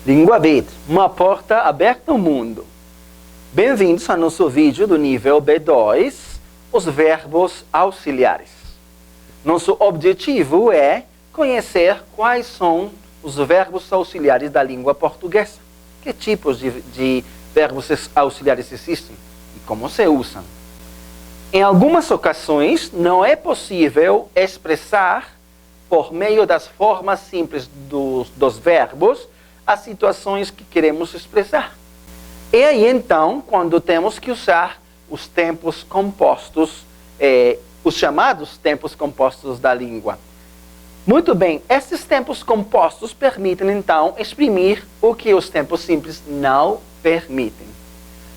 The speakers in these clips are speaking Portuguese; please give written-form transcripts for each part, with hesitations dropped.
Língua Bit, uma porta aberta ao mundo. Bem-vindos ao nosso vídeo do nível B2, os verbos auxiliares. Nosso objetivo é conhecer quais são os verbos auxiliares da língua portuguesa. Que tipos de verbos auxiliares existem e como se usam. Em algumas ocasiões, não é possível expressar, por meio das formas simples dos verbos, as situações que queremos expressar. E aí, então, quando temos que usar os tempos compostos, os chamados tempos compostos da língua. Muito bem, esses tempos compostos permitem, então, exprimir o que os tempos simples não permitem.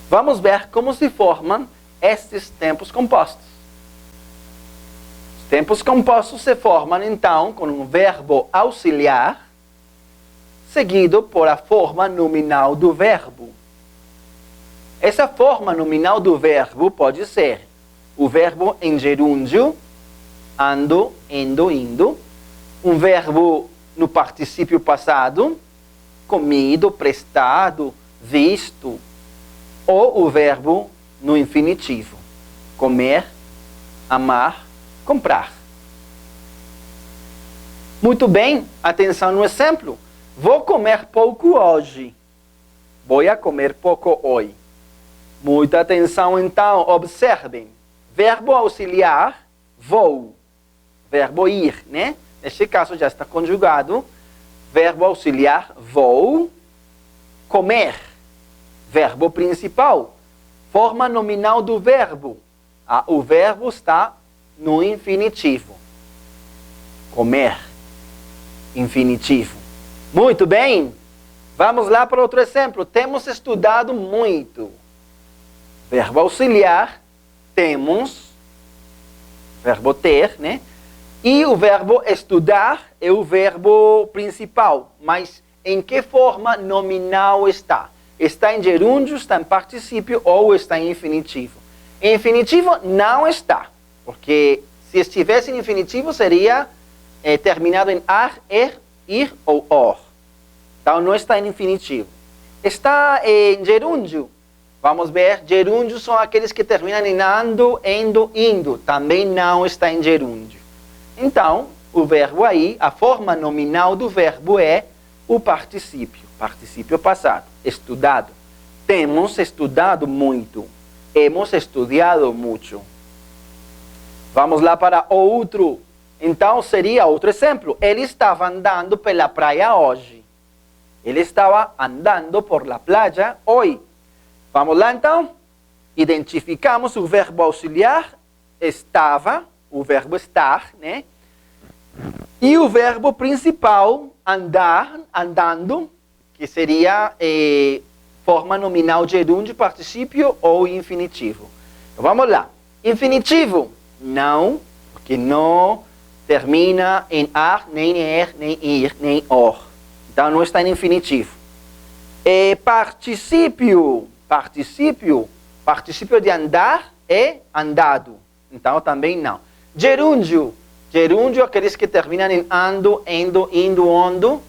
Vamos ver como se formam estes tempos compostos. Os tempos compostos se formam, então, com um verbo auxiliar, seguido por a forma nominal do verbo. Essa forma nominal do verbo pode ser o verbo em gerúndio, ando, indo, indo, um verbo no particípio passado, comido, prestado, visto, ou o verbo no infinitivo, comer, amar, comprar. Muito bem, atenção no exemplo. Vou comer pouco hoje. Vou a comer pouco hoje. Muita atenção, então, observem. Verbo auxiliar, vou. Verbo ir, né? Neste caso já está conjugado. Verbo auxiliar, vou. Comer. Verbo principal. Forma nominal do verbo. O verbo está no infinitivo. Comer. Infinitivo. Muito bem. Vamos lá para outro exemplo. Temos estudado muito. Verbo auxiliar, temos. Verbo ter, né? E o verbo estudar é o verbo principal. Mas em que forma nominal está? Está em gerúndio, está em particípio ou está em infinitivo? Em infinitivo não está. Porque se estivesse em infinitivo seria terminado em ar, er, ir ou or. Então não está em infinitivo. Está em gerúndio. Vamos ver, gerúndios são aqueles que terminam em ando, endo, indo. Também não está em gerúndio. Então, o verbo aí, a forma nominal do verbo é o particípio. Particípio passado. Estudado. Temos estudado muito. Hemos estudiado mucho. Vamos lá para outro. Então, seria outro exemplo. Ele estava andando pela praia hoje. Ele estava andando por la playa hoje. Vamos lá, então. Identificamos o verbo auxiliar, estava, o verbo estar, né? E o verbo principal, andar, andando, que seria forma nominal gerúndio, particípio ou infinitivo. Então, vamos lá. Infinitivo, não, porque não termina em ar, nem er, nem ir, nem or. Então, não está em infinitivo. Particípio de andar é andado. Então, também não. Gerúndio, aqueles que terminam em ando, endo, indo, ondo.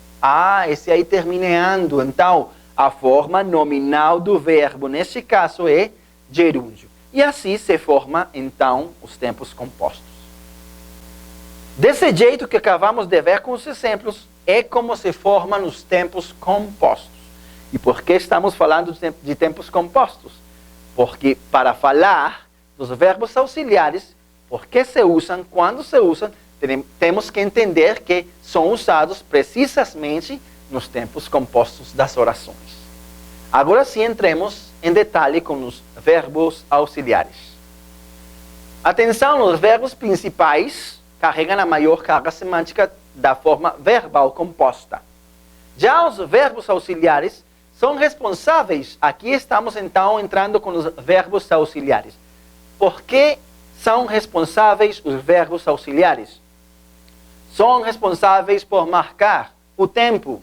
Esse aí termina em ando. Então, a forma nominal do verbo, neste caso, é gerúndio. E assim se forma, então, os tempos compostos. Desse jeito que acabamos de ver com os exemplos, é como se formam os tempos compostos. E por que estamos falando de tempos compostos? Porque para falar dos verbos auxiliares, por que se usam, quando se usam, temos que entender que são usados precisamente nos tempos compostos das orações. Agora sim entremos em detalhe com os verbos auxiliares. Atenção, os verbos principais carregam a maior carga semântica da forma verbal composta. Já os verbos auxiliares são responsáveis, aqui estamos então entrando com os verbos auxiliares. Por que são responsáveis os verbos auxiliares? São responsáveis por marcar o tempo,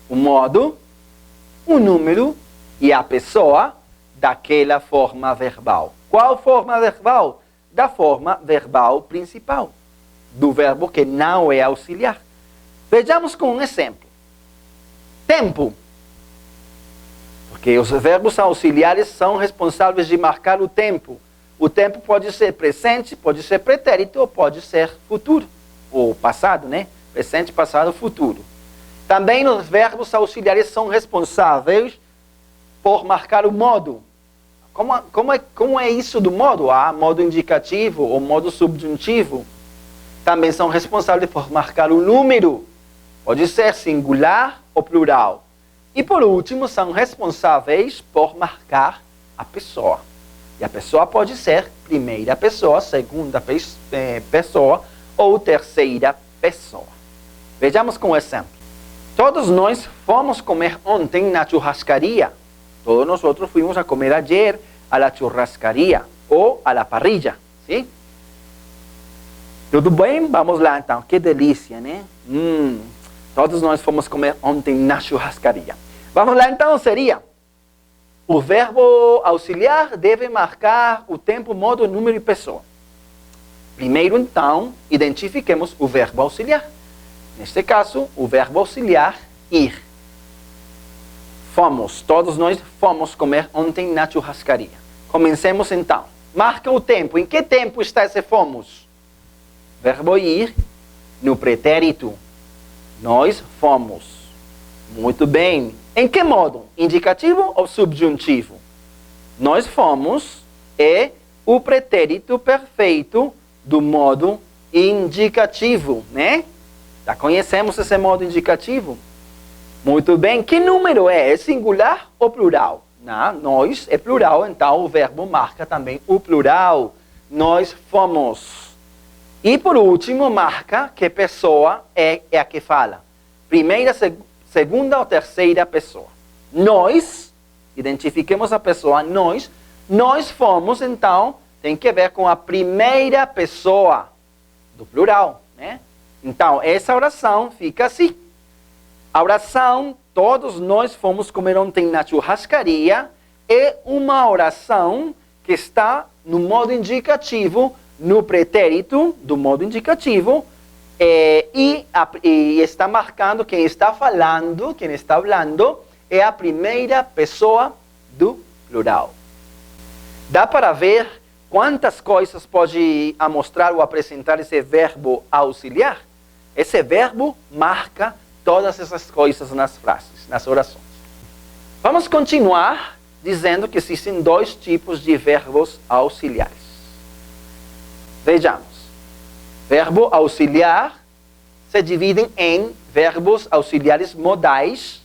o modo, o número e a pessoa daquela forma verbal. Qual forma verbal? Da forma verbal principal, do verbo que não é auxiliar. Vejamos com um exemplo. Tempo. Porque os verbos auxiliares são responsáveis de marcar o tempo. O tempo pode ser presente, pode ser pretérito ou pode ser futuro. Ou passado, né? Presente, passado, futuro. Também os verbos auxiliares são responsáveis por marcar o modo. Como é isso do modo? Modo indicativo ou modo subjuntivo. Também são responsáveis por marcar o número. Pode ser singular ou plural. E por último, são responsáveis por marcar a pessoa. E a pessoa pode ser primeira pessoa, segunda pessoa ou terceira pessoa. Vejamos com um exemplo. Todos nós fomos comer ontem na churrascaria. Todos nós outros fomos a comer ayer a la churrascaria ou a la parrilla. ¿Sí? Tudo bem? Vamos lá então. Que delícia, né? Todos nós fomos comer ontem na churrascaria. Vamos lá então, seria: o verbo auxiliar deve marcar o tempo, modo, número e pessoa. Primeiro, então, identifiquemos o verbo auxiliar. Neste caso, o verbo auxiliar, ir. Fomos, todos nós fomos comer ontem na churrascaria. Comecemos então. Marca o tempo. Em que tempo está esse fomos? Verbo ir, no pretérito. Nós fomos. Muito bem. Em que modo? Indicativo ou subjuntivo? Nós fomos é o pretérito perfeito do modo indicativo, né? Já conhecemos esse modo indicativo? Muito bem. Que número é? É singular ou plural? Não, nós é plural, então o verbo marca também o plural. Nós fomos. E por último, marca que pessoa é a que fala. Primeira, segunda ou terceira pessoa. Nós, identifiquemos a pessoa, nós fomos, então, tem que ver com a primeira pessoa do plural, né? Então, essa oração fica assim. A oração, todos nós fomos comer ontem na churrascaria, é uma oração que está no modo indicativo, no pretérito do modo indicativo, e está marcando quem está falando, quem está falando, é a primeira pessoa do plural. Dá para ver quantas coisas pode mostrar ou apresentar esse verbo auxiliar? Esse verbo marca todas essas coisas nas frases, nas orações. Vamos continuar dizendo que existem dois tipos de verbos auxiliares. Vejamos. Verbo auxiliar se dividem em verbos auxiliares modais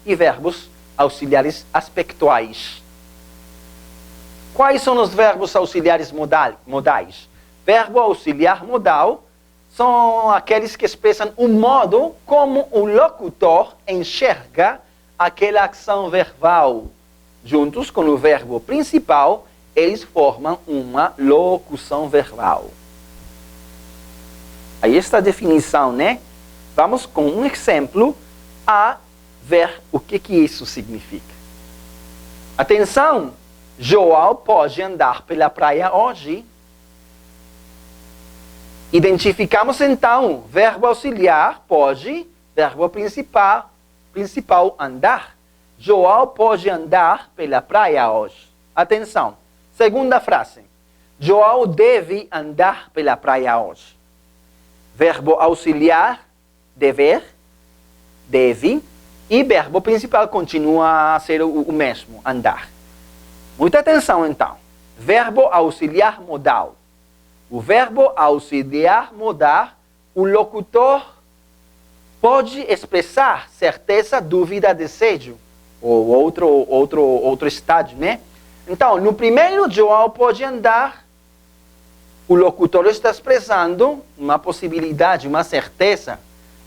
e verbos auxiliares aspectuais. Quais são os verbos auxiliares modais? Verbo auxiliar modal são aqueles que expressam o modo como o locutor enxerga aquela ação verbal. Juntos com o verbo principal, eles formam uma locução verbal. Aí está a definição, né? Vamos com um exemplo a ver o que isso significa. Atenção! João pode andar pela praia hoje. Identificamos então verbo auxiliar, pode, verbo principal, andar. João pode andar pela praia hoje. Atenção! Segunda frase. João deve andar pela praia hoje. Verbo auxiliar, dever, deve, e verbo principal continua a ser o mesmo, andar. Muita atenção então. Verbo auxiliar modal. O verbo auxiliar modal, o locutor pode expressar certeza, dúvida, desejo, ou outro estágio, né? Então, no primeiro, João pode andar. O locutor está expressando uma possibilidade, uma certeza.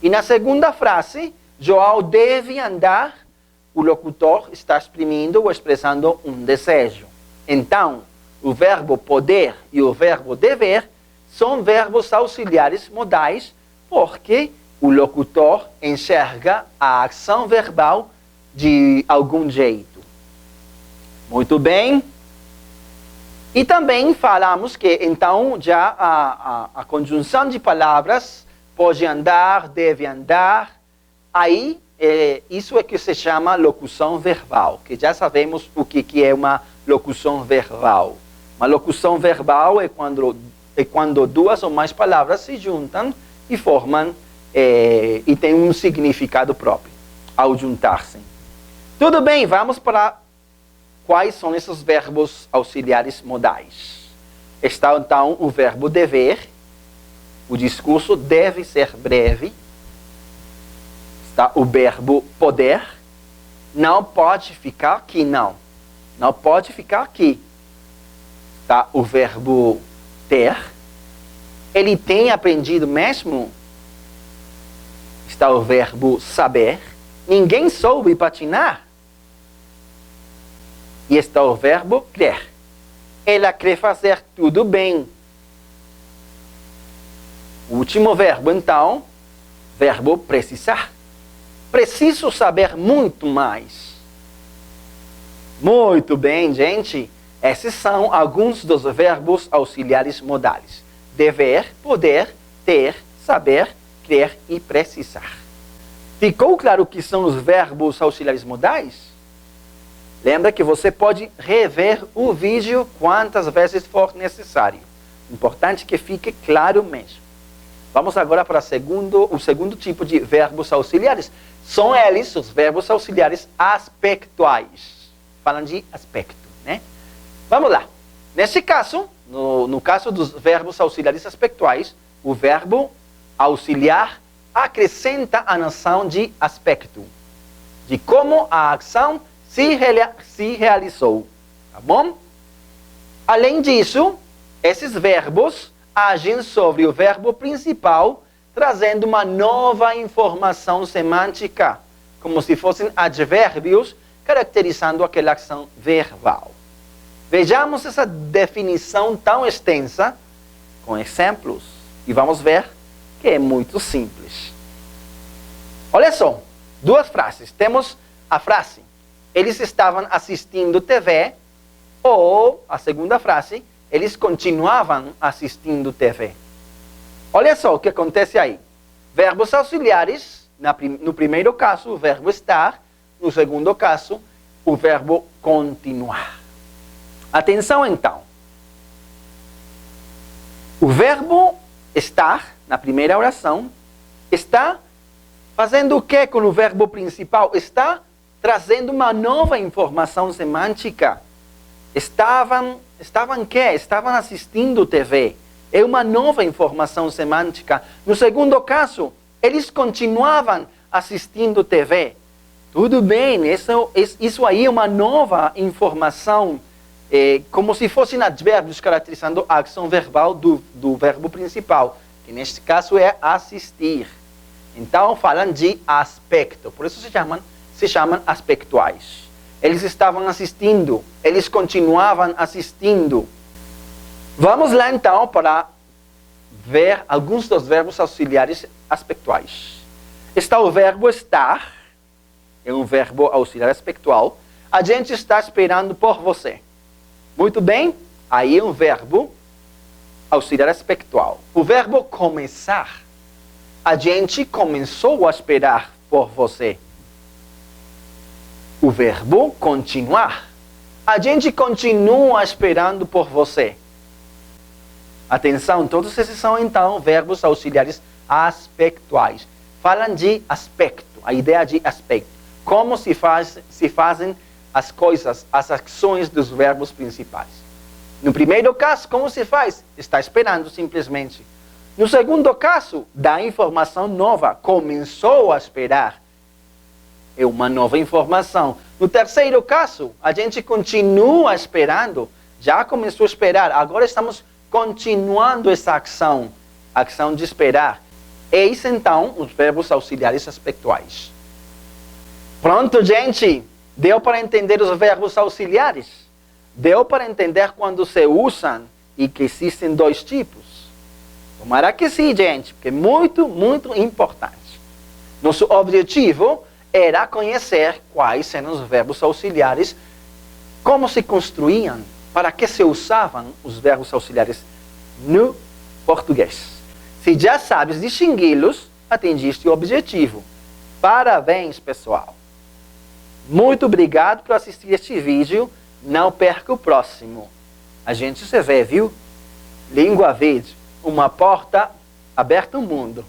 E na segunda frase, João deve andar. O locutor está exprimindo ou expressando um desejo. Então, o verbo poder e o verbo dever são verbos auxiliares modais porque o locutor enxerga a ação verbal de algum jeito. Muito bem. E também falamos que, então, já a conjunção de palavras pode andar, deve andar. Aí, isso é que se chama locução verbal, que já sabemos o que é uma locução verbal. Uma locução verbal é quando duas ou mais palavras se juntam e formam, e tem um significado próprio ao juntar-se. Tudo bem, vamos para quais são esses verbos auxiliares modais. Está então o verbo dever, o discurso deve ser breve. Está o verbo poder, não pode ficar aqui, não pode ficar aqui. Está o verbo ter, ele tem aprendido mesmo. Está o verbo saber, ninguém soube patinar. E está o verbo crer, ela quer fazer tudo bem. O último verbo então, verbo precisar. Preciso saber muito mais. Muito bem, gente. Esses são alguns dos verbos auxiliares modais. Dever, poder, ter, saber, crer e precisar. Ficou claro o que são os verbos auxiliares modais? Lembra que você pode rever o vídeo quantas vezes for necessário. Importante que fique claro mesmo. Vamos agora para o segundo tipo de verbos auxiliares. São eles os verbos auxiliares aspectuais. Falam de aspecto, né? Vamos lá. Nesse caso, no caso dos verbos auxiliares aspectuais, o verbo auxiliar acrescenta a noção de aspecto, de como a ação se realizou. Tá bom? Além disso, esses verbos agem sobre o verbo principal, trazendo uma nova informação semântica, como se fossem advérbios caracterizando aquela ação verbal. Vejamos essa definição tão extensa com exemplos e vamos ver que é muito simples. Olha só, duas frases. Temos a frase, eles estavam assistindo TV, ou a segunda frase, eles continuavam assistindo TV. Olha só o que acontece aí. Verbos auxiliares, no primeiro caso, o verbo estar. No segundo caso, o verbo continuar. Atenção então. O verbo estar, na primeira oração, está fazendo o que com o verbo principal? Está trazendo uma nova informação semântica. Estavam quê? Estavam assistindo TV. É uma nova informação semântica. No segundo caso, eles continuavam assistindo TV. Tudo bem, isso aí é uma nova informação, como se fossem advérbios caracterizando a ação verbal do verbo principal, que neste caso é assistir. Então, falam de aspecto, por isso se chamam aspectuais. Eles estavam assistindo, eles continuavam assistindo. Vamos lá então para ver alguns dos verbos auxiliares aspectuais. Está o verbo estar, é um verbo auxiliar aspectual. A gente está esperando por você. Muito bem, aí é um verbo auxiliar aspectual. O verbo começar, a gente começou a esperar por você. O verbo continuar, a gente continua esperando por você. Atenção, todos esses são então verbos auxiliares aspectuais. Falam de aspecto, a ideia de aspecto. Como se fazem as coisas, as ações dos verbos principais. No primeiro caso, como se faz? Está esperando simplesmente. No segundo caso, dá informação nova. Começou a esperar. É uma nova informação. No terceiro caso, a gente continua esperando. Já começou a esperar. Agora estamos continuando essa ação. A ação de esperar. Eis então os verbos auxiliares aspectuais. Pronto, gente? Deu para entender os verbos auxiliares? Deu para entender quando se usam e que existem dois tipos? Tomara que sim, gente, porque é muito, muito importante. Nosso objetivo era conhecer quais eram os verbos auxiliares, como se construíam, para que se usavam os verbos auxiliares no português. Se já sabes distingui-los, atingiste o objetivo. Parabéns, pessoal. Muito obrigado por assistir este vídeo. Não perca o próximo. A gente se vê, viu? Língua Verde, uma porta aberta ao mundo.